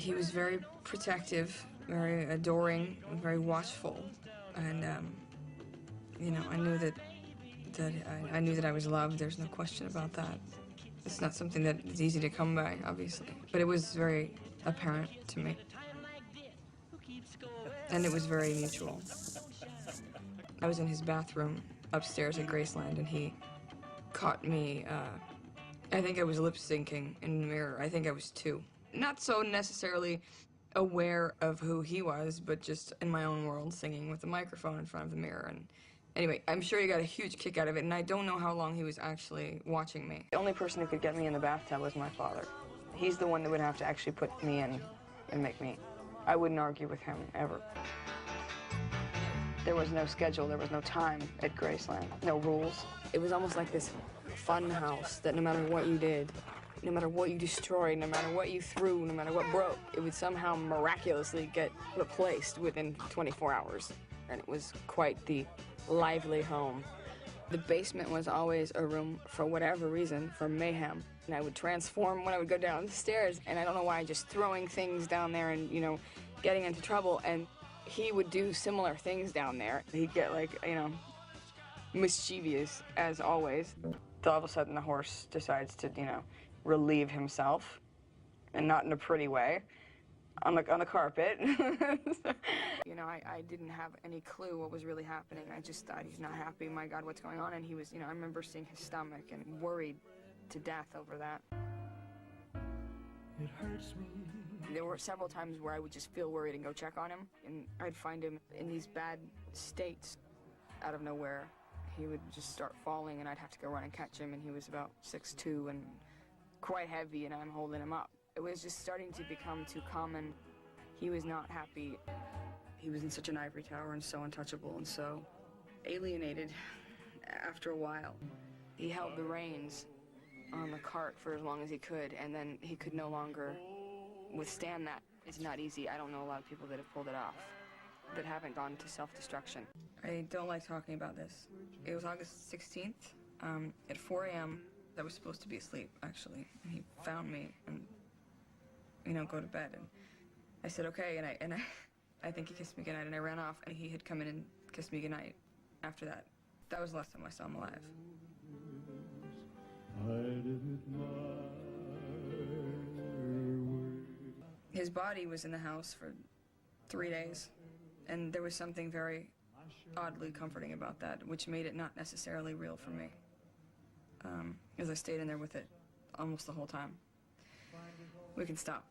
He was very protective, very adoring, very watchful, and you know, I knew that I was loved. There's no question about that. It's not something that is easy to come by, obviously, but it was very apparent to me, and it was very mutual. I was in his bathroom upstairs at Graceland, and he caught me. I think I was lip syncing in the mirror. I think I was 2. Not so necessarily aware of who he was, but just in my own world, singing with a microphone in front of the mirror. And anyway, I'm sure he got a huge kick out of it, and I don't know how long he was actually watching me. The only person who could get me in the bathtub was my father. He's the one that would have to actually put me in and make me. I wouldn't argue with him, ever. There was no schedule, there was no time at Graceland, no rules. It was almost like this fun house that no matter what you did, no matter what you destroyed, no matter what you threw, no matter what broke, it would somehow miraculously get replaced within 24 hours. And it was quite the lively home. The basement was always a room, for whatever reason, for mayhem. And I would transform when I would go down the stairs, and I don't know why, just throwing things down there and, you know, getting into trouble. And he would do similar things down there. He'd get, like, you know, mischievous, as always. All of a sudden, the horse decides to, you know, relieve himself, and not in a pretty way, on the carpet. You know, I didn't have any clue what was really happening. I just thought, he's not happy, my God, what's going on? And he was, you know, I remember seeing his stomach and worried to death over that. It hurts me. There were several times where I would just feel worried and go check on him, and I'd find him in these bad states out of nowhere. He would just start falling, and I'd have to go run and catch him, and he was about 6'2" and quite heavy, and I'm holding him up. It was just starting to become too common. He was not happy. He was in such an ivory tower and so untouchable and so alienated after a while. He held the reins on the cart for as long as he could, and then he could no longer withstand that. It's not easy. I don't know a lot of people that have pulled it off, that haven't gone to self-destruction. I don't like talking about this. It was August 16th, at 4 a.m. I was supposed to be asleep, actually. And he found me and, you know, go to bed. And I said, okay, and I think he kissed me goodnight, and I ran off, and he had come in and kissed me goodnight after that. That was the last time I saw him alive. His body was in the house for 3 days, and there was something very oddly comforting about that, which made it not necessarily real for me, as I stayed in there with it almost the whole time. We can stop.